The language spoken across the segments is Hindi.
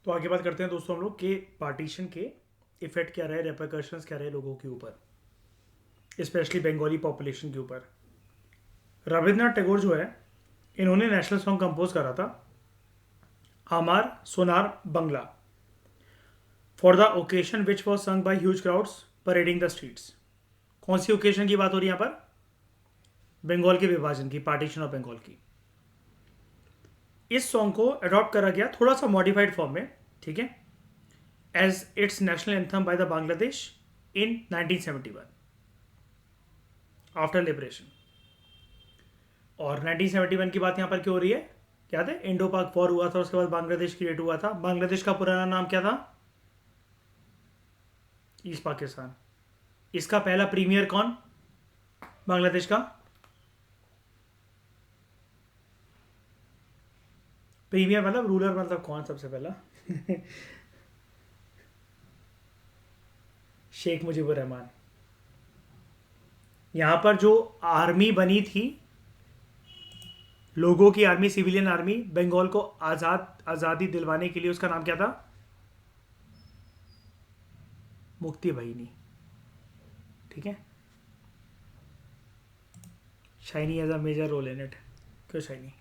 तो आगे बात करते हैं दोस्तों हम लोग कि पार्टीशन के इफेक्ट क्या रहे, रेपरकशंस क्या रहे लोगों के ऊपर, स्पेशली बंगाली पॉपुलेशन के ऊपर। रविंद्रनाथ टैगोर जो है, इन्होंने नेशनल सॉन्ग कंपोज करा था, Amar Sonar Bangla, for the occasion which was sung by huge crowds parading the streets. कौन सी ओकेशन की बात हो रही है यहाँ पर? बंगाल के विभाजन की, पार्टीशन ऑफ बंगाल की। इस सॉन्ग को अडॉप्ट करा गया थोड़ा सा मॉडिफाइड फॉर्म में, ठीक है, as it's national anthem by the Bangladesh in 1971 after liberation. और 1971 की बात यहाँ पर क्यों हो रही है? याद है, इंडो पाक वॉर हुआ था, उसके बाद बांग्लादेश क्रिएट हुआ था। बांग्लादेश का पुराना नाम क्या था? ईस्ट पाकिस्तान। इसका पहला प्रीमियर कौन बांग्लादेश का? प्रीमियर मतलब रूलर, मतलब कौन सबसे पहला? शेख मुजीबुर रहमान। यहाँ पर जो आर्मी बनी थी, लोगों की आर्मी, सिविलियन आर्मी, बंगाल को आज़ादी दिलवाने के लिए, उसका नाम क्या था? मुक्ति बहिनी, ठीक है। Shiny as a major role in it. क्यों शाइनी?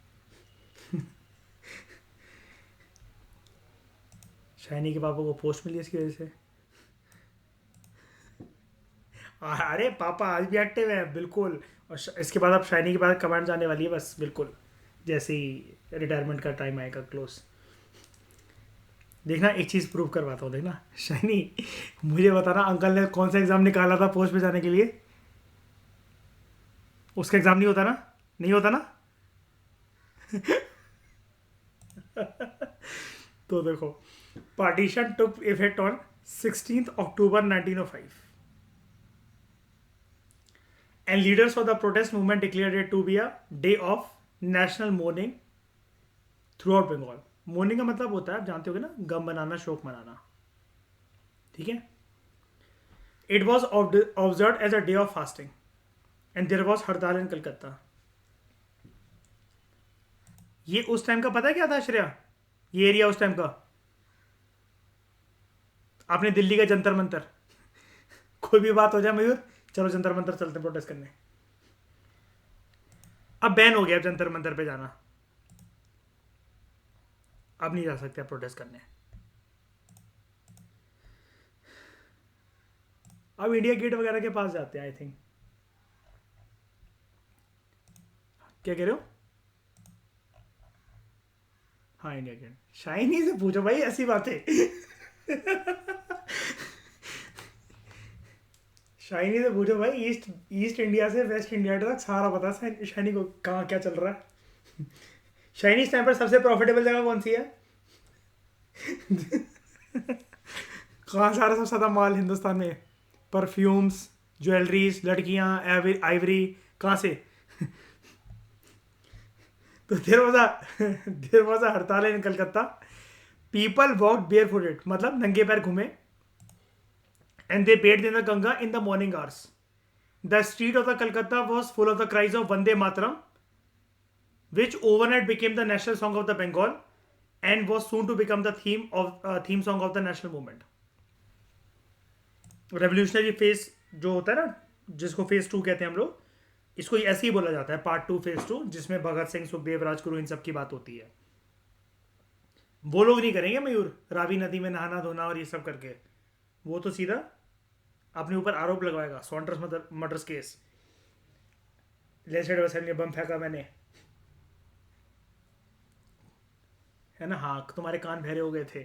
शाइनी के पापा को पोस्ट मिली इसकी वजह से। अरे पापा आज भी एक्टिव है बिल्कुल। और इसके बाद अब शाइनी के बाद कमांड जाने वाली है बस, बिल्कुल जैसे ही रिटायरमेंट का टाइम आएगा क्लोज। देखना, एक चीज़ प्रूव करवाता हूँ, देखना शाइनी, मुझे बताना अंकल ने कौन सा एग्ज़ाम निकाला था पोस्ट पे जाने के लिए। उसका एग्ज़ाम नहीं होता ना? नहीं होता ना? तो देखो, partition took effect on 16 October 1905 and leaders of the protest movement declared it to be a day of national mourning throughout Bengal। Morning का मतलब होता है, आप जानते होगे ना, गम मनाना, शोक मनाना, ठीक है। It was observe as a day of fasting and there was hartal in Calcutta. ये उस टाइम का पता है क्या था श्रेया? ये एरिया उस टाइम का, आपने दिल्ली का जंतर मंतर, कोई भी बात हो जाए मयूर, चलो जंतर मंतर चलते प्रोटेस्ट करने। अब बैन हो गया जंतर मंतर पे जाना, अब नहीं जा सकते प्रोटेस्ट करने। अब इंडिया गेट वगैरह के पास जाते हैं आई थिंक। क्या कह रहे हो? हाँ इंडिया गेट। शाइनी से पूछो भाई ऐसी बात है। शाइनी से पूछो भाई, ईस्ट ईस्ट इंडिया से वेस्ट इंडिया तक सारा पता है शाइनी को, कहाँ क्या चल रहा है। शाइनी इस टाइम पर सबसे प्रॉफिटेबल जगह कौन सी है? कहाँ सारा सबसे ज़्यादा माल हिंदुस्तान में? परफ्यूम्स, ज्वेलरीज, लड़कियाँ, आइवरी, कहाँ से? तो there was hartal in Calcutta. People walk barefooted, मतलब नंगे पैर घूमे, and they bathed in the Ganga in the morning hours. The street of the Calcutta was full of the cries of Vande Mataram, which overnight became the national song of the Bengal and was soon to become the theme song of the national movement। Revolutionary phase जो होता है ना, जिसको फेज 2 कहते हैं हम लोग, इसको ऐसे ही बोला जाता है, पार्ट 2 फेज 2, जिसमें भगत सिंह, सुखदेव, राजगुरु, इन सब की बात होती है। वो लोग नहीं करेंगे मयूर, रावी नदी में नहाना धोना और ये सब करके। वो तो सीधा अपने ऊपर आरोप लगवाएगा, सॉन्डर्स मर्डर्स केस, लेसेड वसैल ने बम फेंका मैंने, है ना, हाँ तुम्हारे कान बहरे हो गए थे।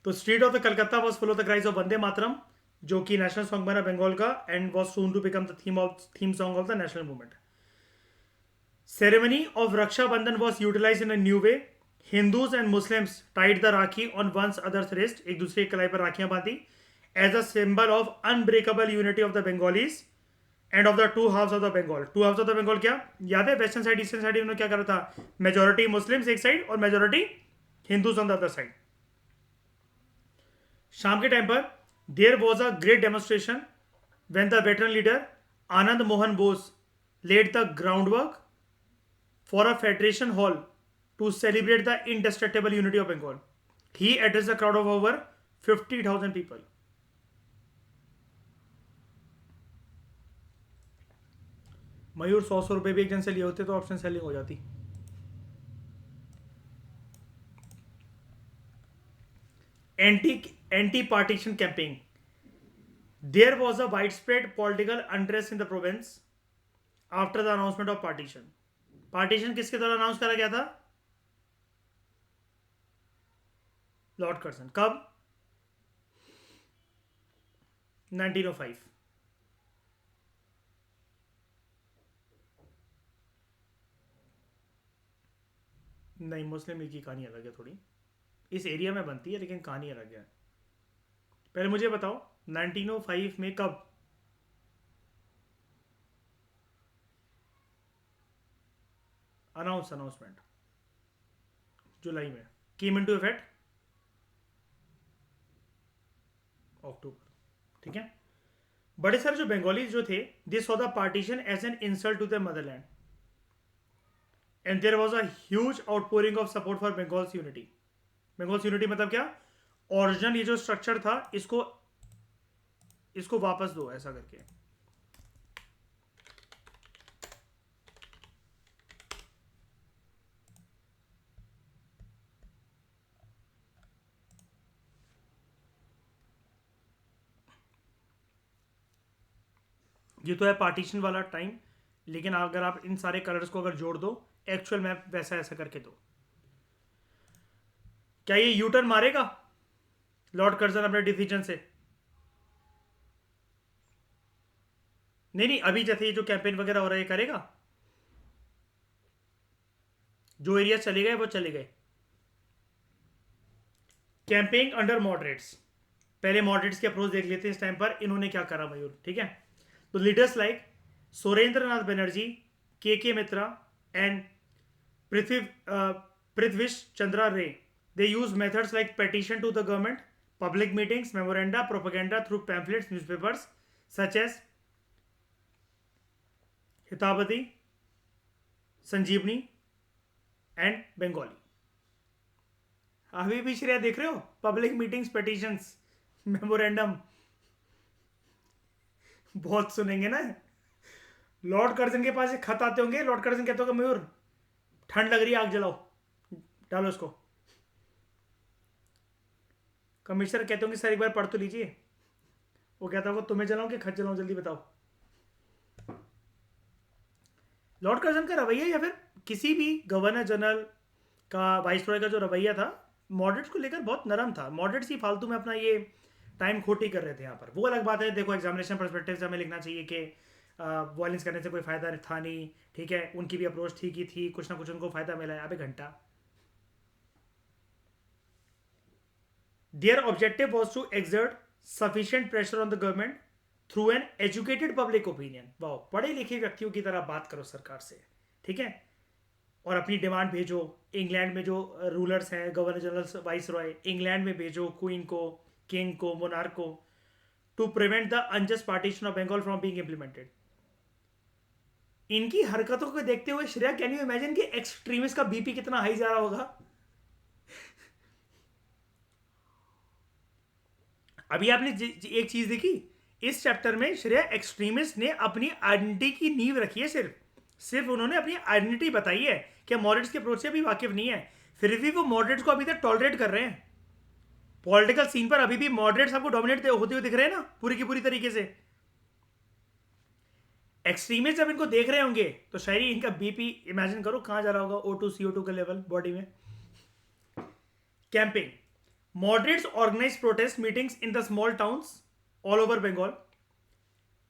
तो street of the Calcutta was full of the cries of Vande Mataram, जो कि नेशनल सॉन्ग बना बंगाल का, and was soon to become the theme song of the national movement. Ceremony of Rakshabandhan was utilize in a new way. Hindus and Muslims tied the rakhi on one's others wrist, एक दूसरे की कलाई पर राखियां बांधी, as a symbol of unbreakable unity of the Bengalis and of the two house of the Bengal. Two house of the Bengal क्या याद है? वेस्टर्न साइड, ईस्टर्न साइड, उन्होंने क्या करा था? मेजोरिटी मुस्लिम्स एक साइड और majority Hindus on the other side. शाम के टाइम पर there was a great demonstration when the veteran leader Anand Mohan Bose laid the groundwork for a federation hall to celebrate the indestructible unity of Bengal। He addressed a crowd of over 50,000 people. मयूर 100 रुपए भी एक जन से लिए होते तो ऑप्शन सेलिंग हो जाती. Anti-partition campaign. There was a widespread political unrest in the province after the announcement of partition. Partition किसके द्वारा अनाउंस करा गया था? Lord Curzon. कब? 1905. नहीं, मुस्लिम लीग की कहानी अलग है थोड़ी. इस एरिया में बनती है लेकिन कहानी अलग है. पहले मुझे बताओ 1905 में कब? अनाउंसमेंट जुलाई में. Came into effect October. ठीक है. बड़े सारे जो बंगाली जो थे, they saw the partition as an insult to the motherland and there was a huge outpouring of support for Bengal's unity. Bengal's unity मतलब क्या? ओरिजिनल ये जो स्ट्रक्चर था इसको वापस दो, ऐसा करके. ये तो है पार्टीशन वाला टाइम, लेकिन अगर आप इन सारे कलर्स को अगर जोड़ दो, एक्चुअल मैप वैसा ऐसा करके दो. क्या ये यू टर्न मारेगा लॉर्ड कर्जन अपने डिसीजन से? नहीं, अभी जैसे ये जो कैंपेन वगैरह हो रहा है ये करेगा. जो एरिया चले गए वो चले गए. Campaign under moderates. पहले मॉडरेट्स के अप्रोच देख लेते हैं इस टाइम पर इन्होंने क्या करा मयूर. ठीक है. तो लीडर्स लाइक सुरेंद्रनाथ बनर्जी, के मित्रा एंड पृथ्वीश चंद्रा रे, they use methods like petition to the government, public meetings, memoranda, propaganda through pamphlets, newspapers such as Hitavati, Sanjivani and Bengali. अभी भी श्रेया देख रहे हो? पब्लिक मीटिंग्स, पेटिशंस, मेमोरेंडम बहुत सुनेंगे ना. लॉर्ड कर्जन के पास खत आते होंगे. लॉर्ड कर्जन कहते होंगे मयूर ठंड लग रही है, आग जलाओ, डालो इसको. कमिश्नर कहते होंगे सर एक बार पढ़ तो लीजिए. वो कहता होगा तुम्हें जलाऊं कि खत जलाऊं, जल्दी बताओ. लॉर्ड कर्जन का रवैया या फिर किसी भी गवर्नर जनरल का, वाइसरॉय का जो रवैया था मॉडरेट्स को लेकर बहुत नरम था. मॉडरेट्स ही फालतू में अपना ये टाइम खोटी कर रहे थे यहाँ पर. वो अलग बात है. देखो एग्जामिनेशन पर्सपेक्टिव से हमें लिखना चाहिए कि वॉयलेंस करने से कोई फायदा था नहीं. ठीक है, उनकी भी अप्रोच ठीक ही थी, कुछ ना कुछ उनको फायदा मिला है. अबे घंटा. Their objective was to exert sufficient pressure on the government through an educated public opinion. वाह, पढ़े लिखे व्यक्तियों की तरह बात करो सरकार से. ठीक है. और अपनी डिमांड भेजो. इंग्लैंड में जो रूलर्स हैं, governor general, viceroy, England में भेजो क्वीन को, किंग को, मोनार्क को, to prevent the unjust partition of Bengal from being implemented. इनकी हरकतों को देखते हुए श्रेया, कैन यू इमेजिन कि एक्सट्रीमिस्ट का बीपी कितना हाई जा रहा होगा? अभी आपने एक चीज देखी इस चैप्टर में, श्रेया एक्सट्रीमिस्ट ने अपनी आइडेंटिटी की नींव रखी है. सिर्फ उन्होंने अपनी आइडेंटिटी बताई है कि मॉडरेट्स के अप्रोच से भी वाकिफ नहीं है, फिर भी वो मॉडरेट्स को अभी तक टॉलरेट कर रहे हैं. पॉलिटिकल सीन पर अभी भी मॉडरेट्स आपको डोमिनेट होते हुए दिख रहे हैं ना, पूरी की पूरी तरीके से. एक्सट्रीमिस्ट जब इनको देख रहे होंगे तो शायद इनका बीपी इमेजिन करो कहां जा रहा होगा. O2 CO2 का लेवल बॉडी में. Camping. Moderates organized protest meetings in the small towns all over Bengal.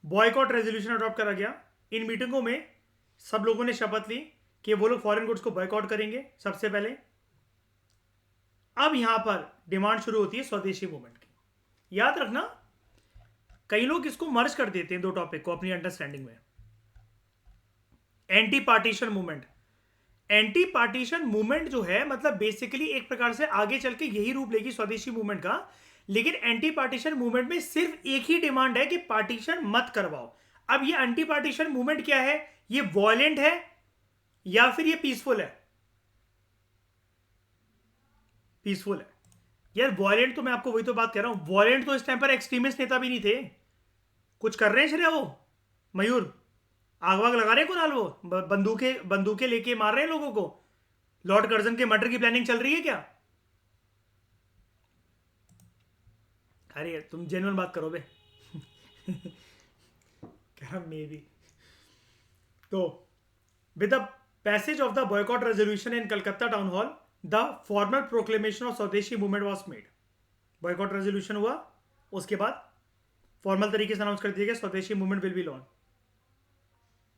Boycott resolution adopt करा गया. इन मीटिंगों में सब लोगों ने शपथ ली कि वो लोग फॉरेन गुड्स को बॉयकॉट करेंगे सबसे पहले. अब यहां पर डिमांड शुरू होती है स्वदेशी मूवमेंट की. याद रखना कई लोग इसको मर्ज कर देते हैं दो टॉपिक को अपनी अंडरस्टैंडिंग में. Anti partition movement. Anti partition movement जो है मतलब बेसिकली एक प्रकार से आगे चल के यही रूप लेगी स्वदेशी मूवमेंट का. लेकिन एंटी पार्टीशन मूवमेंट में सिर्फ एक ही डिमांड है कि पार्टीशन मत करवाओ. अब ये एंटी पार्टीशन मूवमेंट क्या है? ये वॉयलेंट है या फिर ये पीसफुल है? पीसफुल है. यार वॉयलेंट तो मैं आपको वही तो बात कर रहा हूँ, वॉयलेंट तो इस टाइम पर एक्सट्रीमिस्ट नेता भी नहीं थे। कुछ कर रहे हैं श्रेया वो, मयूर, आग वाग लगा रहे हैं कुणाल वो, बंदूकें बंदूकें लेके मार रहे हैं लोगों को। लॉर्ड कर्जन के मर्डर की प्लानिंग चल रही है क्या? अरे तुम जेन्युइन बात करो बे। कह रहा मे बी। तो with the passage of the boycott resolution in Calcutta town hall, the formal proclamation of Swadeshi movement was made. Boycott resolution हुआ, उसके बाद फॉर्मल तरीके से अनाउंस कर दिया गया स्वदेशी movement will be launch.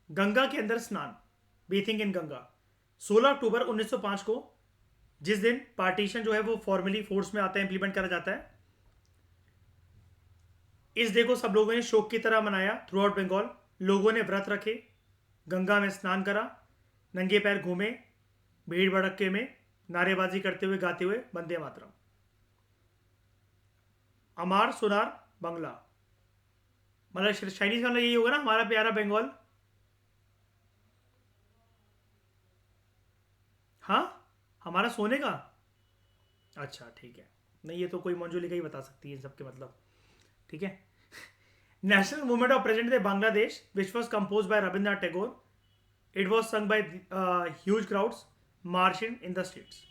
Ganga के अंदर स्नान, बेथिंग इन गंगा, 16 अक्टूबर 1905 को, जिस दिन पार्टीशन जो है वो फॉर्मली फोर्स में आता है, इंप्लीमेंट करा जाता है। इस डे को सब लोगों ने शोक की तरह मनाया थ्रू आउट बंगाल। लोगों ने व्रत रखे, गंगा में स्नान करा, नंगे पैर घूमे, भीड़ भड़के में नारेबाजी करते हुए गाते हुए वंदे मातरम। अमार सुनार बंगला, मतलब चाइनीज का मतलब यही होगा ना, हमारा प्यारा बंगाल। हाँ, हमारा सोने का। अच्छा ठीक है, नहीं ये तो कोई मंजूली का ही बता सकती है इन सबके मतलब। ठीक है। National movement of present day Bangladesh which was compose bye Rabindranath Tagore. It was sung by huge crowds marching in the streets.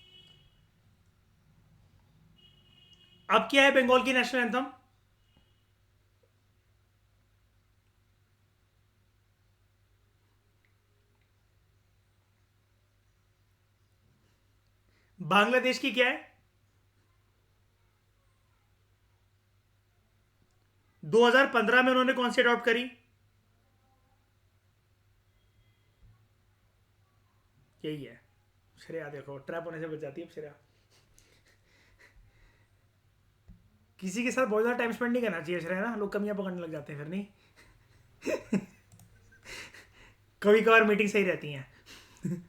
अब क्या है बंगाल की नेशनल एंथम? बांग्लादेश की क्या है? 2015 में उन्होंने कौन सी अडॉप्ट करी? यही है। श्रेया देखो ट्रैप होने से बच जाती है अब श्रेया। किसी के साथ बहुत ज़्यादा टाइम स्पेंड नहीं करना चाहिए श्रेया ना, लोग कमियां पकड़ने लग जाते हैं फिर नहीं। कभी कभार मीटिंग सही रहती हैं।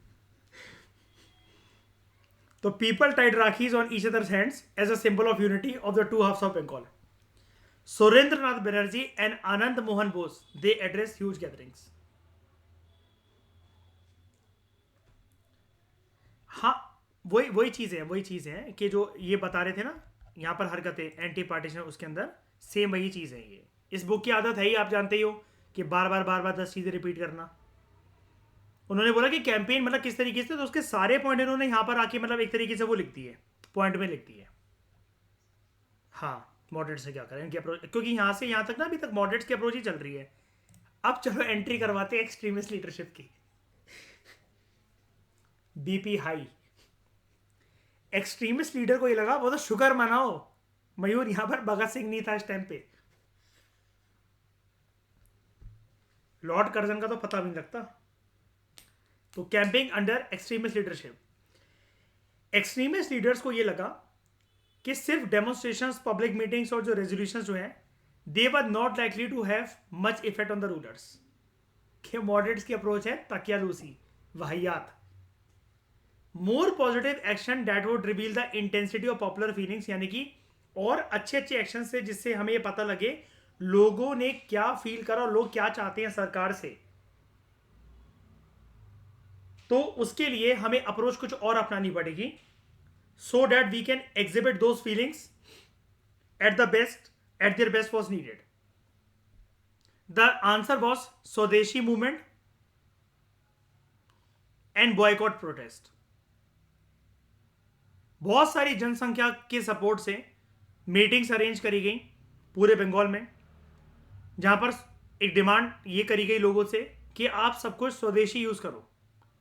तो people tied rakhis on each others hands as a symbol of unity of the two halfs of Bengal. Surendranath Banerjee and Anand Mohan Bose they address huge gatherings. हाँ, वही चीज़ है कि जो ये बता रहे थे ना, यहाँ पर हरकतें एंटी पार्टीशन, उसके अंदर सेम वही चीज़ है ये। इस बुक की आदत है ही, आप जानते ही हो कि बार बार 10 चीज़ें रिपीट करना। उन्होंने बोला कि कैंपेन मतलब किस तरीके से, तो उसके सारे पॉइंट इन्होंने यहाँ पर आके मतलब एक तरीके से वो लिख दिए, पॉइंट में लिख दिए। हाँ, मॉडरेट से क्या करें इनकी अप्रोच, क्योंकि यहाँ से यहाँ तक ना अभी तक मॉडरेट्स की अप्रोच ही चल रही है। अब चलो एंट्री करवाते हैं एक्सट्रीमिस्ट लीडरशिप की। BP high. एक्सट्रीमिस्ट लीडर को ये लगा वो तो शुक्र मनाओ मयूर, यहां पर भगत सिंह नहीं था इस टाइम पे। लॉर्ड कर्जन का तो पता भी नहीं लगता। तो camping under extremist leadership. Extremist leaders को ये लगा कि सिर्फ डेमोन्स्ट्रेशंस, पब्लिक मीटिंग्स और जो रेजोल्यूशंस जो हैं, they were not likely to have much effect on the rulers. कि मॉडरेट्स की अप्रोच है तकियालूसी, वाहियात। More positive action that would reveal the intensity of popular feelings, यानी कि और अच्छे अच्छे एक्शन से जिससे हमें ये पता लगे लोगों ने क्या फील करा और लोग क्या चाहते हैं सरकार से। तो उसके लिए हमें अप्रोच कुछ और अपनानी पड़ेगी, so that we can exhibit those feelings at the best, at their best was needed. The answer was swadeshi movement and boycott protest. बहुत सारी जनसंख्या के सपोर्ट से मीटिंग्स अरेंज करी गई पूरे बंगाल में, जहां पर एक डिमांड ये करी गई लोगों से कि आप सब कुछ स्वदेशी यूज करो,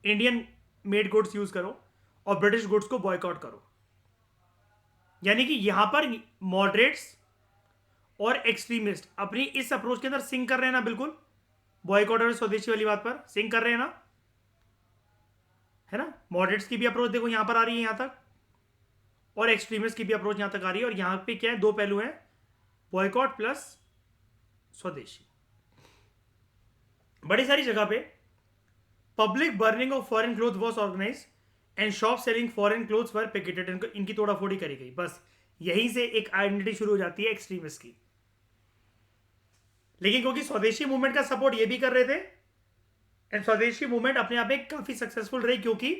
इंडियन मेड गुड्स यूज करो और ब्रिटिश गुड्स को बॉयकॉट करो। यानी कि यहां पर मॉडरेट्स और एक्सट्रीमिस्ट अपनी इस अप्रोच के अंदर सिंक कर रहे हैं ना, बिल्कुल बॉयकॉट और स्वदेशी वाली बात पर सिंक कर रहे हैं ना, है ना। मॉडरेट्स की भी अप्रोच देखो यहां पर आ रही है यहां तक, और एक्सट्रीमिस्ट की भी अप्रोच यहां तक आ रही है। और यहां पे क्या है, दो पहलू हैं, बॉयकॉट प्लस स्वदेशी। बड़ी सारी जगह पे public burning of foreign cloth was organise and shop selling foreign clothes were picketed. इनकी तोड़ाफोड़ी करी गई। बस यहीं से एक आइडेंटिटी शुरू हो जाती है एक्सट्रीमिस्ट की। लेकिन क्योंकि स्वदेशी मूवमेंट का सपोर्ट ये भी कर रहे थे, एंड स्वदेशी मूवमेंट अपने आप में काफी सक्सेसफुल रही, क्योंकि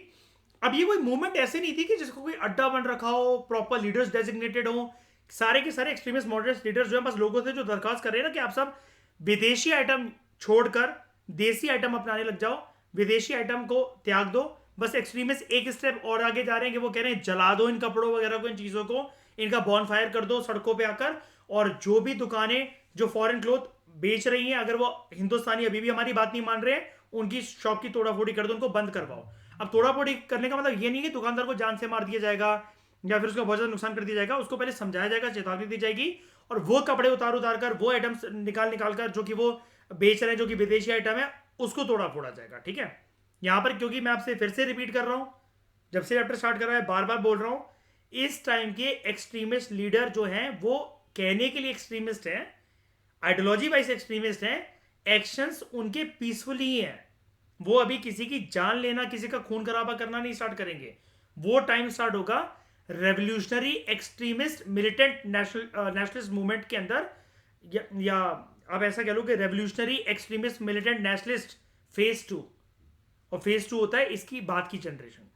अब ये कोई मूवमेंट ऐसे नहीं थी कि जिसको कोई अड्डा बन रखा हो, प्रॉपर लीडर्स डेजिग्नेटेड हो, सारे के सारे एक्सट्रीमिस्ट मॉडरेट लीडर्स जो है बस लोगों से जो दरखास्त कर रहे हैं ना कि आप सब विदेशी आइटम छोड़कर देसी आइटम अपनाने लग जाओ, विदेशी आइटम को त्याग दो। बस एक्सट्रीमिस्ट एक स्टेप और आगे जा रहे हैं कि वो कह रहे हैं जला दो इन कपड़ों वगैरह को, इन चीजों को, इनका बॉन फायर कर दो सड़कों पे आकर, और जो भी दुकानें जो फॉरेन क्लोथ बेच रही हैं, अगर वो हिंदुस्तानी अभी भी हमारी बात नहीं मान रहे हैं, उनकी शॉप की तोड़ाफोड़ी कर दो, उनको बंद करवाओ। अब तोड़ाफोड़ी करने का मतलब ये नहीं कि दुकानदार को जान से मार दिया जाएगा या फिर उसका बहुत ज्यादा नुकसान कर दिया जाएगा, उसको पहले समझाया जाएगा, चेतावनी दी जाएगी, और वो कपड़े उतार कर वो आइटम्स निकाल कर जो कि वो बेच रहे हैं, जो कि विदेशी आइटम है, उसको तोड़ा फोड़ा जाएगा। ठीक है, यहां पर क्योंकि मैं आपसे फिर से रिपीट कर रहा हूं, जब से चैप्टर स्टार्ट कर रहा है बार बार बोल रहा हूं, इस टाइम के एक्सट्रीमिस्ट लीडर जो हैं वो कहने के लिए एक्सट्रीमिस्ट हैं, आइडियोलॉजी वाइज एक्सट्रीमिस्ट हैं, एक्शंस उनके पीसफुली ही हैं। वो अभी किसी की जान लेना, किसी का खून खराबा करना नहीं स्टार्ट करेंगे। वो टाइम स्टार्ट होगा revolutionary extremist militant nationalist movement के अंदर, या आप ऐसा कह लो कि revolutionary extremist militant nationalist phase 2, और फेज 2 होता है इसकी बाद की जनरेशन।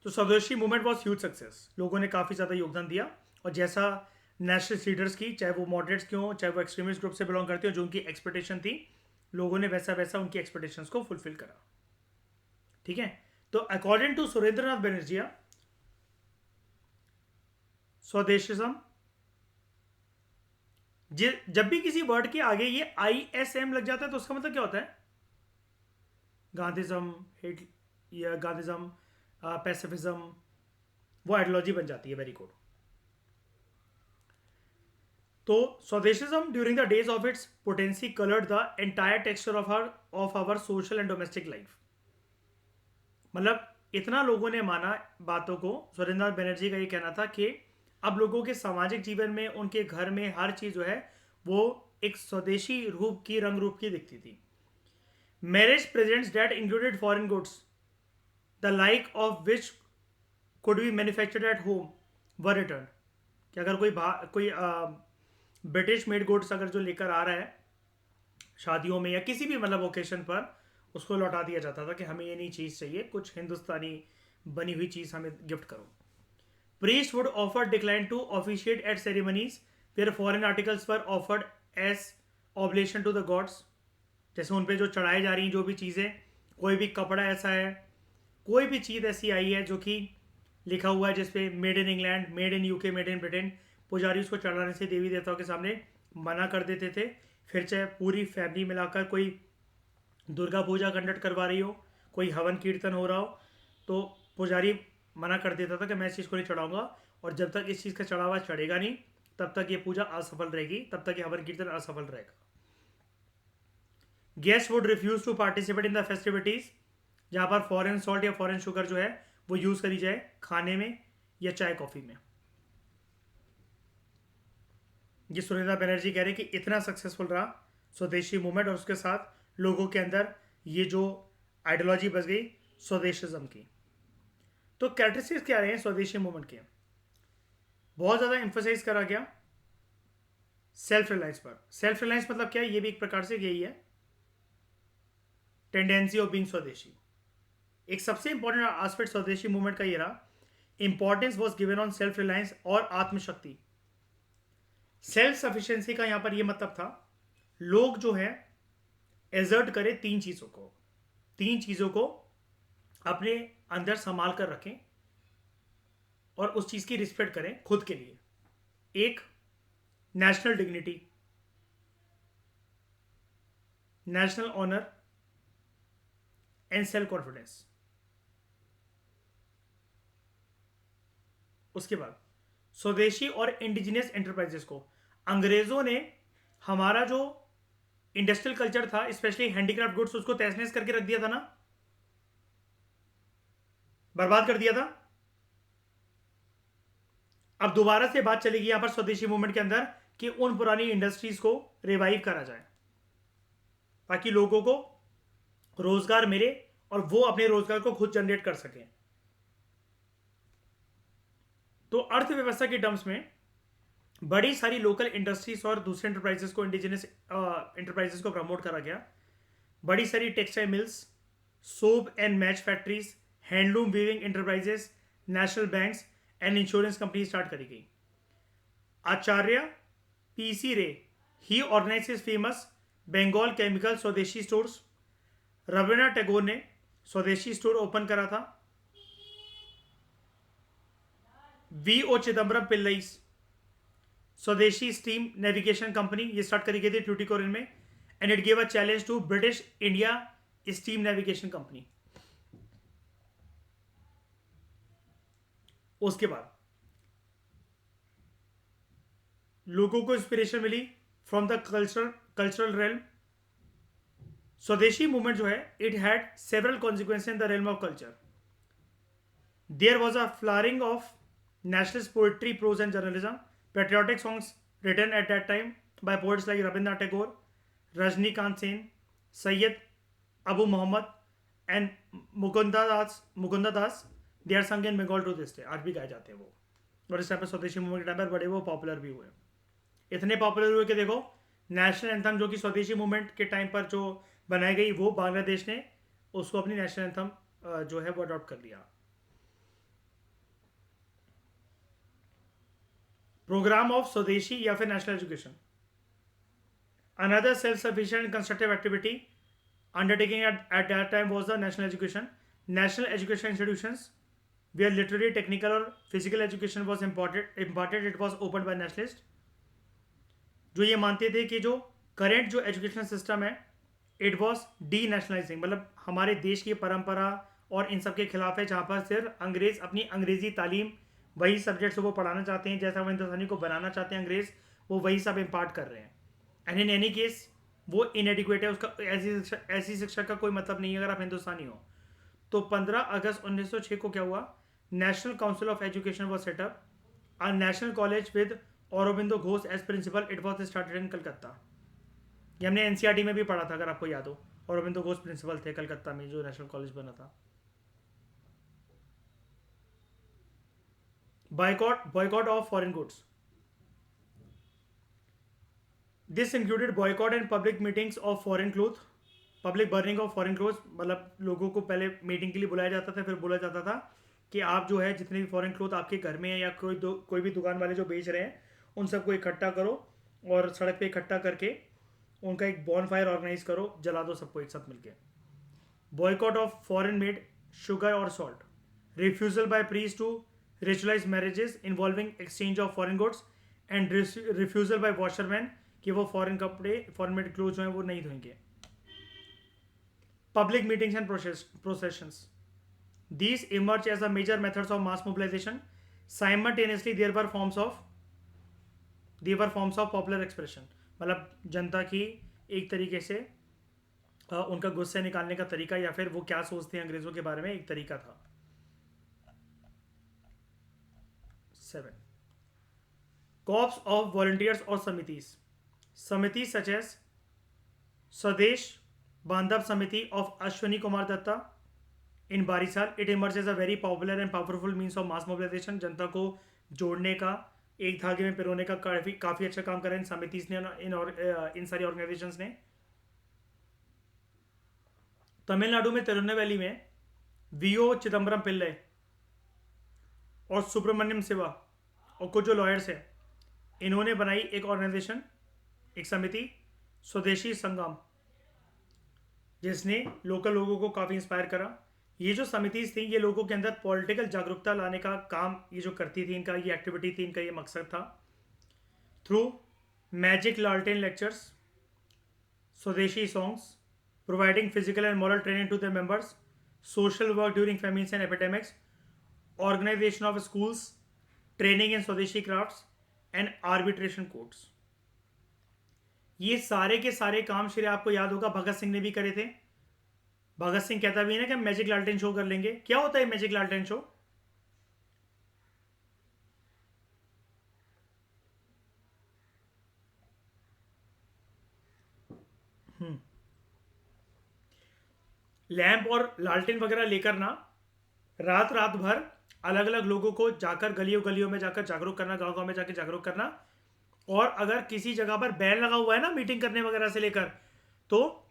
तो स्वदेशी मूवमेंट वॉज ह्यूज सक्सेस, लोगों ने काफी ज्यादा योगदान दिया, और जैसा नेशनलिस्ट लीडर्स की, चाहे वो मॉडरेट्स क्यों हो, चाहे वो एक्सट्रीमिस्ट ग्रुप से बिलोंग करते हो, जो उनकी एक्सपेक्टेशन थी, लोगों ने वैसा वैसा उनकी एक्सपेक्टेशंस को फुलफिल करा। ठीक है, तो अकॉर्डिंग टू सुरेंद्रनाथ बनर्जी, स्वदेशिज्म, जब भी किसी वर्ड के आगे ये ISM लग जाता है तो उसका मतलब क्या होता है? गांधीज्म, हिट या गांधीज्म, पैसिफिज्म, वो आइडियोलॉजी बन जाती है। Very good. तो Swadeshism during the days of its potency coloured the entire texture of our social and domestic life. मतलब इतना लोगों ने माना बातों को। सुरेंद्रनाथ बनर्जी का ये कहना था कि अब लोगों के सामाजिक जीवन में, उनके घर में हर चीज जो है वो एक स्वदेशी रूप की, रंग रूप की दिखती थी। Marriage presents that included foreign goods the like of which could be manufactured at home were return. कि अगर कोई ब्रिटिश मेड गुड्स अगर जो लेकर आ रहा है शादियों में या किसी भी मतलब ओकेशन पर, उसको लौटा दिया जाता था कि हमें ये नई चीज़ चाहिए, कुछ हिंदुस्तानी बनी हुई चीज़ हमें गिफ्ट करो। Priest would offer decline to officiate at ceremonies where foreign articles were offered as oblation to the gods. जैसे उन पे जो चढ़ाई जा रही जो भी चीज़ें, कोई भी कपड़ा ऐसा है, कोई भी चीज़ ऐसी आई है जो कि लिखा हुआ है जिसपे made in England, made in UK, made in Britain, पुजारी उसको चढ़ाने से देवी देवताओं के सामने मना कर देते थे। फिर चाहे पूरी फैमिली मिलाकर कोई दुर्गा पूजा कंडक्ट करवा रही हो, कोई हवन कीर्तन हो रहा हो, तो पुजारी मना कर देता था कि मैं इस चीज़ को नहीं चढ़ाऊंगा, और जब तक इस चीज़ का चढ़ावा चढ़ेगा नहीं तब तक ये पूजा असफल रहेगी, तब तक ये हवन कीर्तन असफल रहेगा। Guest would refuse to participate in the festivities जहाँ पर फॉरेन सॉल्ट या फॉरेन शुगर जो है वो यूज़ करी जाए खाने में या चाय कॉफ़ी में। ये सुरेंद्र बनर्जी कह रहे हैं कि इतना सक्सेसफुल रहा स्वदेशी मूवमेंट, और उसके साथ लोगों के अंदर ये जो आइडियोलॉजी बस गई स्वदेशिज्म की। तो कैरेक्टरिस्टिक्स क्या रहे हैं स्वदेशी मूवमेंट के? बहुत ज़्यादा एम्फोसाइज करा गया सेल्फ रिलायंस पर। सेल्फ रिलायंस मतलब क्या है? ये भी एक प्रकार से यही है, टेंडेंसी ऑफ बीइंग स्वदेशी। एक सबसे इंपॉर्टेंट एस्पेक्ट स्वदेशी मूवमेंट का ये रहा, importance was given on self reliance और आत्मशक्ति। सेल्फ सफिशिएंसी का यहां पर यह मतलब था, लोग जो है एजर्ट करें तीन चीजों को अपने अंदर संभाल कर रखें और उस चीज की रिस्पेक्ट करें खुद के लिए। एक, national dignity, national honour and self confidence. उसके बाद स्वदेशी और इंडिजिनियस एंटरप्राइजेस को, अंग्रेजों ने हमारा जो इंडस्ट्रियल कल्चर था, स्पेशली हैंडीक्राफ्ट गुड्स, उसको तहस नहस करके रख दिया था ना, बर्बाद कर दिया था। अब दोबारा से बात चलेगी यहां पर स्वदेशी मूवमेंट के अंदर कि उन पुरानी इंडस्ट्रीज को रिवाइव करा जाए ताकि लोगों को रोजगार मिले और वो अपने रोजगार को खुद जनरेट कर सकें। तो अर्थव्यवस्था के टर्म्स में बड़ी सारी लोकल इंडस्ट्रीज और दूसरे इंटरप्राइजेस को, इंडिजिनस इंटरप्राइजेस को प्रमोट करा गया। बड़ी सारी textile mills, soap and match factories, handloom weaving enterprises, national banks and insurance company start करी गई. आचार्य पीसी रे, ही ऑर्गेनाइज फेमस बंगाल केमिकल स्वदेशी स्टोर्स. रविन्द्रनाथ टैगोर ने स्वदेशी स्टोर ओपन करा था. V O Chidambaram Pillai swadeshi steam navigation company ये स्टार्ट करी गई थी ट्यूटिकोरिन में, and it gave a challenge to British India steam navigation company. उसके बाद लोगों को इंस्पिरेशन मिली from the cultural realm. Swadeshi movement जो है it had several consequences in the realm of culture. There was a flaring of nationalist poetry, prose and journalism. Patriotic songs written at that time by poets like Rabindranath Tagore, Rajnikant Sen, Sayyid Abu Muhammad and Mukunda Das. They are sung in Bengal to this day. आज भी गाए जाते हैं वो. और इस टाइम पर स्वदेशी मूवमेंट के टाइम पर बड़े वो पॉपुलर भी हुए. इतने पॉपुलर हुए कि देखो नेशनल एंथम जो कि स्वदेशी मूवमेंट के टाइम पर जो बनाई गई वो बांग्लादेश ने उसको अपनी नेशनल एंथम जो है वो अडॉप्ट कर लिया. प्रोग्राम ऑफ स्वदेशी या फिर national education. Another self sufficient and constructive activity undertaking at that time was the national education. National education institutions were literary, technical और physical education was important. It was open by nationalist जो ये मानते थे कि जो करेंट जो एजुकेशन सिस्टम है इट वाज डी नेशनलाइजिंग, मतलब हमारे देश की परंपरा और इन सब के खिलाफ है, जहाँ पर सिर्फ अंग्रेज अपनी अंग्रेजी तालीम वही सब्जेक्ट्स वो पढ़ाना चाहते हैं जैसा वो हिंदुस्तानी को बनाना चाहते हैं अंग्रेज, वो वही सब इम्पार्ट कर रहे हैं. एंड इन एनी केस वो इनएडिक्वेट है, उसका ऐसी शिक्षा का कोई मतलब नहीं है अगर आप हिंदुस्तानी हो. तो 15 अगस्त 1906 को क्या हुआ, national council of education was set up. A national college with Aurobindo Ghosh as principal. It was started in Calcutta. ये हमने एनसीईआरटी में भी पढ़ा था अगर आपको याद हो. औरोबिंदो घोष प्रिंसिपल थे कलकत्ता में जो नेशनल कॉलेज बना था. Boycott of foreign goods. This included boycott and public meetings of foreign clothes. Public burning of foreign clothes, मतलब लोगों को पहले मीटिंग के लिए बुलाया जाता था, फिर बोला जाता था कि आप जो है जितने भी फॉरेन क्लोथ आपके घर में है या कोई भी दुकान वाले जो बेच रहे हैं उन सबको इकट्ठा करो और सड़क पे इकट्ठा करके उनका एक बॉन फायर ऑर्गेनाइज करो, जला दो सबको एक साथ मिलके. Boycott of foreign made sugar और salt. Refusal by priest to ritualized marriages involving exchange of foreign goods and refusal by washermen कि वो फॉरेन कपड़े फॉरेन मेड क्लोथ जो हैं वो नहीं धोएंगे. Public meetings and processions. These emerged as a major methods of mass mobilization. Simultaneously there were forms of popular expression. मतलब जनता की एक तरीके से उनका गुस्से निकालने का तरीका या फिर वो क्या सोचते हैं अंग्रेजों के बारे में एक तरीका था. 7. Corps of volunteers or samitis. Samitis such as Swadesh Bandhav Samiti of Ashwani Kumar Datta in Barisal. It emerged as a very popular and powerful means of mass mobilization. जनता को जोड़ने का, एक धागे में पिरोने का काफ़ी अच्छा काम करा इन समितिस ने, इन सारी ऑर्गेनाइजेशंस ने. तमिलनाडु में तिरुनेलवेली में वीओ चिदम्बरम पिल्लई और सुब्रमण्यम शिवा और कुछ जो लॉयर्स हैं इन्होंने बनाई एक ऑर्गेनाइजेशन, एक समिति स्वदेशी संगम, जिसने लोकल लोगों को काफ़ी इंस्पायर करा. ये जो समितिस थी ये लोगों के अंदर पॉलिटिकल जागरूकता लाने का काम ये जो करती थी, इनका ये एक्टिविटी थी, इनका ये मकसद था. थ्रू मैजिक लालटेन lectures, swadeshi songs, providing physical and moral training to the members, social work during famines and epidemics, organisation of schools, training in swadeshi crafts and arbitration courts. ये सारे के सारे काम श्री आपको याद होगा भगत सिंह ने भी करे थे. भगत सिंह कहता भी है ना कि हम मैजिक लालटेन शो कर लेंगे. क्या होता है मैजिक लालटेन शो? लैंप और लालटेन वगैरह लेकर ना रात भर अलग अलग लोगों को जाकर गलियों गलियों में जाकर जागरूक करना, गांव गांव में जाकर जागरूक करना. और अगर किसी जगह पर बैन लगा हुआ है ना मीटिंग करने वगैरह से लेकर, तो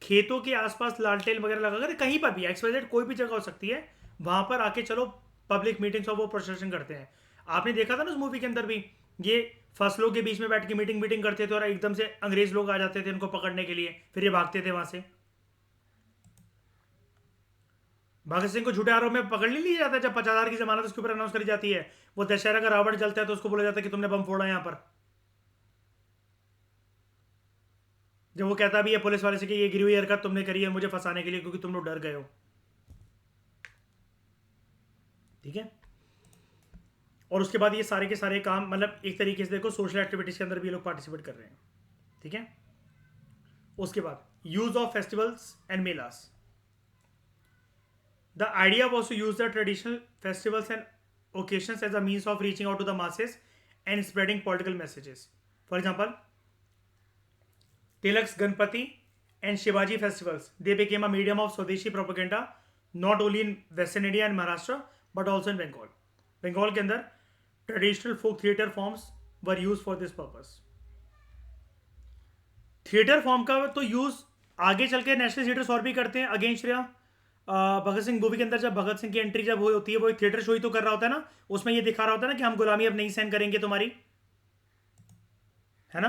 खेतों के आसपास लालटेन वगैरह लगाकर, कहीं पर भी एक्सवाइजेड कोई भी जगह हो सकती है, वहां पर आके चलो पब्लिक मीटिंग्स और वो प्रोसेशन करते हैं। आपने देखा था ना उस मूवी के अंदर भी, ये फसलों के बीच में बैठ के मीटिंग मीटिंग करते थे और एकदम से अंग्रेज लोग आ जाते थे इनको पकड़ने के लिए, फिर ये भागते थे वहां से। भगत सिंह को झूठे आरोप में पकड़ नहीं लिया जाता जब 50,000 की जमानत उसके ऊपर अनाउंस करी जाती है। वो दशहरा का रावण जलता है तो उसको बोला जाता है कि तुमने बम फोड़ा यहाँ पर। जब वो कहता भी है पुलिस वाले से कि ये गिरी हुई हरकत तुमने करी है मुझे फंसाने के लिए क्योंकि तुम लोग डर गए हो। ठीक है। और उसके बाद ये सारे के सारे काम, मतलब एक तरीके से देखो सोशल एक्टिविटीज के अंदर भी लोग पार्टिसिपेट कर रहे हैं। ठीक है। उसके बाद use of festivals and melas. The idea was to use the traditional festivals and occasions as a means of reaching out to the masses and spreading political messages. For example, Tilak's Ganpati and Shivaji festivals, they became a medium of Swadeshi propaganda not only in Western India and Maharashtra but also in Bengal. Bengal के अंदर traditional folk theatre forms were used for this purpose. Theatre form का तो यूज आगे चल के नेशनल थिएटर्स और भी करते हैं। अगेन श्रेया, भगत सिंह मूवी के अंदर जब भगत सिंह की एंट्री जब वो होती है, वो एक थिएटर शो ही तो कर रहा होता है ना, उसमें ये दिखा रहा होता है ना कि हम गुलामी अब नहीं सहन करेंगे तुम्हारी, है ना।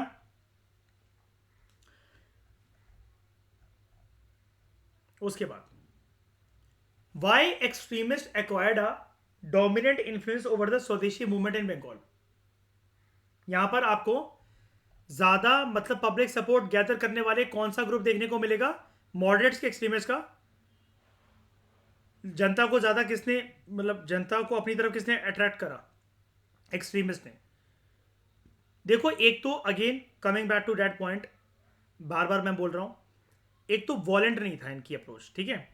उसके बाद why extremist acquired a dominant influence over the swadeshi movement in Bengal. यहां पर आपको ज्यादा मतलब पब्लिक सपोर्ट गैदर करने वाले कौन सा ग्रुप देखने को मिलेगा? मॉडरेट्स के एक्सट्रीमिस्ट का। जनता को ज्यादा किसने, मतलब जनता को अपनी तरफ किसने अट्रैक्ट करा? एक्सट्रीमिस्ट ने। देखो एक तो again coming back to that point, बार बार मैं बोल रहा हूं, एक तो वॉलेंट नहीं था इनकी अप्रोच। ठीक है।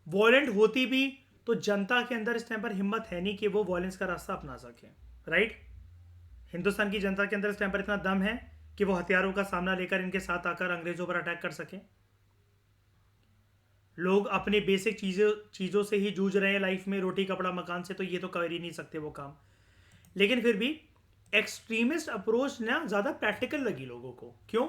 वॉलेंट होती भी तो जनता के अंदर इस टाइम पर हिम्मत है नहीं कि वो वॉलेंस का रास्ता अपना सके। राइट। हिंदुस्तान की जनता के अंदर इस टाइम पर इतना दम है कि वो हथियारों का सामना लेकर इनके साथ आकर अंग्रेजों पर अटैक कर सके। लोग अपने बेसिक चीज़ों से ही जूझ रहे हैं लाइफ में, रोटी कपड़ा मकान से, तो ये तो कर ही नहीं सकते वो काम। लेकिन फिर भी एक्सट्रीमिस्ट अप्रोच ना ज़्यादा प्रैक्टिकल लगी लोगों को। क्यों?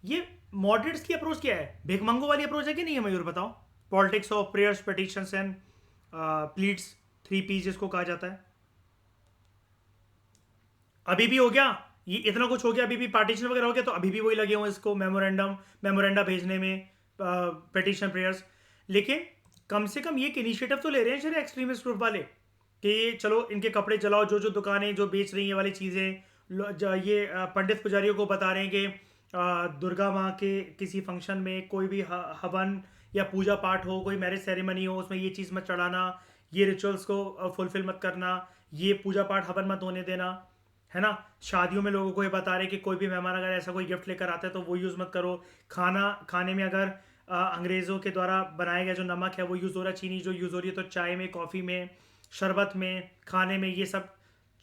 ये मॉडरेट्स की अप्रोच क्या है? भिखमंगो वाली अप्रोच है कि नहीं है मयूर, बताओ? Politics of prayers, petitions and pleads, 3 P जिसको कहा जाता है। अभी भी हो गया ये, इतना कुछ हो गया, अभी भी पार्टीशन वगैरह हो गया तो अभी भी वही लगे हुए इसको मेमोरेंडा भेजने में, पिटिशन प्रेयर्स। लेकिन कम से कम ये इनिशिएटिव तो ले रहे हैं शायद एक्सट्रीमिस्ट ग्रुप वाले कि चलो इनके कपड़े जलाओ, जो जो दुकानें जो बेच रही हैं ये वाली चीज़ें, ये पंडित पुजारियों को बता रहे हैं कि दुर्गा माँ के किसी फंक्शन में कोई भी हवन या पूजा पाठ हो, कोई मैरिज सेरेमनी हो, उसमें ये चीज़ मत चढ़ाना, ये रिचुअल्स को फुलफिल मत करना, ये पूजा पाठ हवन मत होने देना, है ना। शादियों में लोगों को ये बता रहे कि कोई भी मेहमान अगर ऐसा कोई गिफ्ट लेकर आता है तो वो यूज़ मत करो। खाने में अगर अंग्रेज़ों के द्वारा बनाया गया जो नमक है वो यूज़ हो रहा है, चीनी जो यूज़ हो रही है, तो चाय में, कॉफ़ी में, शरबत में, खाने में ये सब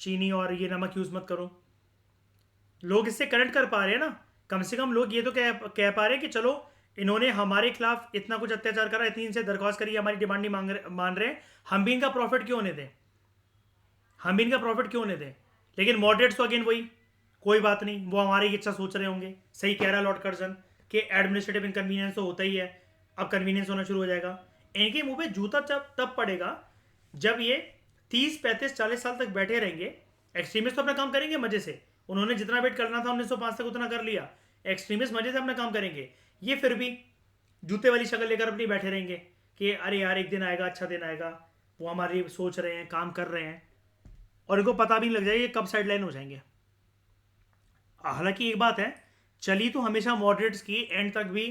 चीनी और ये नमक यूज़ मत करो। लोग इससे कनेक्ट कर पा रहे हैं ना। कम से कम लोग ये तो कह पा रहे हैं कि चलो इन्होंने हमारे खिलाफ इतना कुछ अत्याचार करा, इतनी इनसे दरख्वास्त करी, हमारी डिमांड नहीं मान रहे, हम भी इनका प्रॉफिट क्यों होने दें, हम भी इनका प्रॉफिट क्यों होने दें। लेकिन मॉडरेट्स तो अगेन वही, कोई बात नहीं, वो हमारी इच्छा सोच रहे होंगे। सही कह रहा है लॉर्ड कर्जन कि एडमिनिस्ट्रेटिव इनकन्वीनियंस तो होता ही है, अब कन्वीनियंस होना शुरू हो जाएगा। इनके मुंह पे जूता तब पड़ेगा जब ये 30, 35, 40 साल तक बैठे रहेंगे। एक्सट्रीमिस्ट तो अपना काम करेंगे मजे से, उन्होंने जितना वेट करना था 1905 तक उतना कर लिया। एक्सट्रीमिस्ट मजे से अपना काम करेंगे, ये फिर भी जूते वाली शक्ल लेकर अपनी बैठे रहेंगे कि अरे यार एक दिन आएगा, अच्छा दिन आएगा, वो हमारी सोच रहे हैं, काम कर रहे हैं, और इनको पता भी नहीं लग जाएगा कब साइडलाइन हो जाएंगे। हालांकि एक बात है, चली तो हमेशा मॉडरेट्स की एंड तक भी।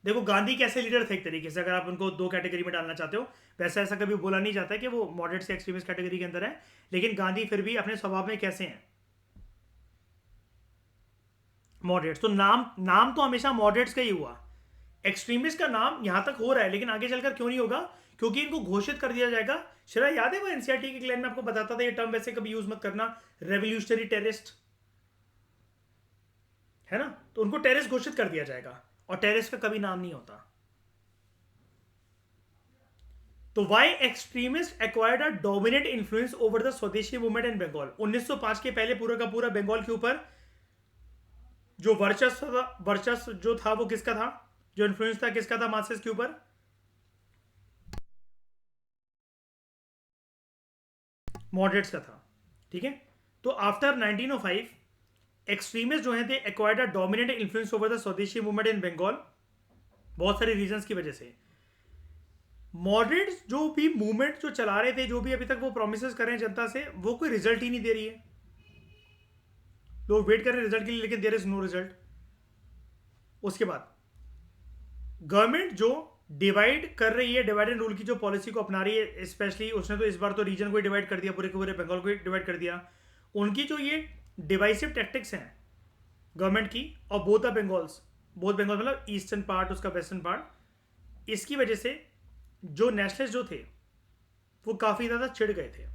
देखो गांधी कैसे लीडर थे एक तरीके से, अगर आप उनको 2 कैटेगरी में डालना चाहते हो, वैसे ऐसा कभी बोला नहीं जाता है कि वो मॉडरेट्स या एक्सट्रीमिस्ट कैटेगरी के अंदर है, लेकिन गांधी फिर भी अपने स्वभाव में कैसे हैं? मॉडरेट्स। तो नाम तो हमेशा मॉडरेट्स का ही हुआ। एक्सट्रीमिस्ट का नाम यहां तक हो रहा है, लेकिन आगे चलकर क्यों नहीं होगा? क्योंकि इनको घोषित कर दिया जाएगा। श्रेया याद है वो एनसीईआरटी के क्लास में आपको बताता था ये टर्म वैसे कभी यूज मत करना, रेवोल्यूशनरी टेररिस्ट, है ना। तो उनको टेररिस्ट घोषित कर दिया जाएगा, और टेररिस्ट का कभी नाम नहीं होता। तो why extremist acquired a dominant influence over the swadeshi movement in Bengal. 1905 के पहले पूरा का पूरा बंगाल के ऊपर जो वर्चस्व जो था वो किसका था? जो इन्फ्लुएंस था किसका था मासेस के ऊपर? मॉडरेट्स का था, ठीक है। तो आफ्टर 1905 एक्सट्रीमिस्ट जो हैं, दे acquired a dominant influence over the swadeshi movement in Bengal, बहुत सारे रीजंस की वजह से। मॉडरेट्स जो भी मूवमेंट जो चला रहे थे, जो भी अभी तक वो प्रोमिस कर रहे हैं जनता से, वो कोई रिजल्ट ही नहीं दे रही है। लोग वेट कर रहे हैं रिजल्ट के लिए, लेकिन देयर इज नो रिजल्ट। उसके बाद गवर्नमेंट जो डिवाइड कर रही है, डिवाइड एंड रूल की जो पॉलिसी को अपना रही है, स्पेशली उसने तो इस बार तो रीजन को ही डिवाइड कर दिया, पूरे के पूरे बंगाल को ही डिवाइड कर दिया। उनकी जो ये डिवाइसिव टैक्टिक्स हैं गवर्नमेंट की, और both the Bengals, both Bengal मतलब ईस्टर्न पार्ट, उसका वेस्टर्न पार्ट, इसकी वजह से जो नेशनलिस्ट जो थे वो काफ़ी ज़्यादा चिढ़ गए थे,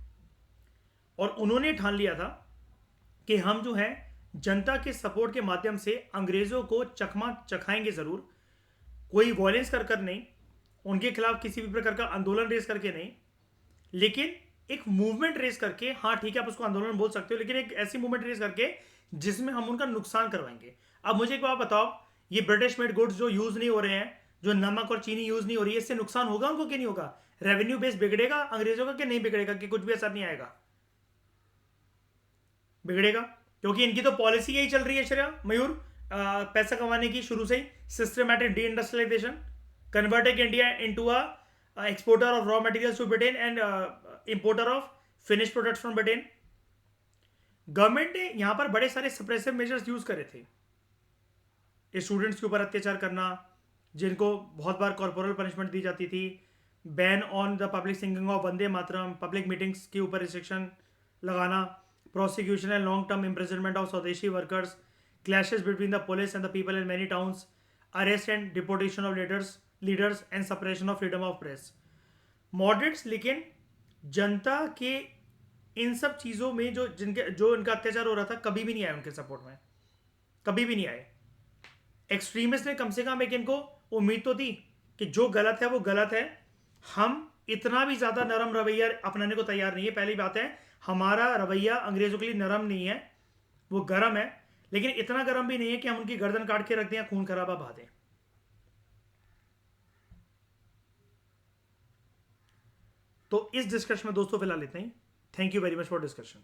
और उन्होंने ठान लिया था कि हम जो है जनता के सपोर्ट के माध्यम से अंग्रेज़ों को चकमा चखाएंगे ज़रूर, कोई वॉयलेंस कर कर नहीं, उनके खिलाफ किसी भी प्रकार का आंदोलन रेस करके नहीं, लेकिन एक मूवमेंट रेस करके, हाँ ठीक है आप उसको आंदोलन बोल सकते हो, लेकिन एक ऐसी मूवमेंट रेस करके जिसमें हम उनका नुकसान करवाएंगे। अब मुझे एक बात बताओ, ये ब्रिटिश मेड गुड्स जो यूज नहीं हो रहे हैं, जो नमक और चीनी यूज नहीं हो रही है, इससे नुकसान होगा उनको कि नहीं होगा? रेवेन्यू बेस बिगड़ेगा अंग्रेजों का कि नहीं बिगड़ेगा, कि कुछ भी असर नहीं आएगा? बिगड़ेगा, क्योंकि इनकी तो पॉलिसी यही चल रही है श्रेया मयूर, पैसा कमाने की शुरू से ही, systematic deindustrialization, converting India into a exporter of raw materials to Britain and importer of finish products from Britain. Government ने यहां पर बड़े सारे सप्रेसिव मेजर्स यूज करे थे। स्टूडेंट्स के ऊपर अत्याचार करना, जिनको बहुत बार कॉर्पोरल पनिशमेंट दी जाती थी, ban on the public singing of Vande Mataram, public meetings के ऊपर रिस्ट्रिक्शन लगाना, prosecution and long-term imprisonment of Swadeshi workers, clashes between the police and the people in many towns, arrest and deportation of leaders and suppression of freedom of press. Moderates लेकिन जनता के इन सब चीज़ों में जो इनका अत्याचार हो रहा था, कभी भी नहीं आए उनके सपोर्ट में, कभी भी नहीं आए। एक्सट्रीमिस्ट ने कम से कम एक इनको उम्मीद तो दी कि जो गलत है वो गलत है, हम इतना भी ज़्यादा नरम रवैया अपनाने को तैयार नहीं है। पहली बात है, हमारा रवैया अंग्रेजों के लिए नरम नहीं है, वो गर्म है, लेकिन इतना गर्म भी नहीं है कि हम उनकी गर्दन काट के रख दें या खून खराबा बहा दें। तो इस डिस्कशन में दोस्तों फिलहाल इतना ही। Thank you very much for discussion.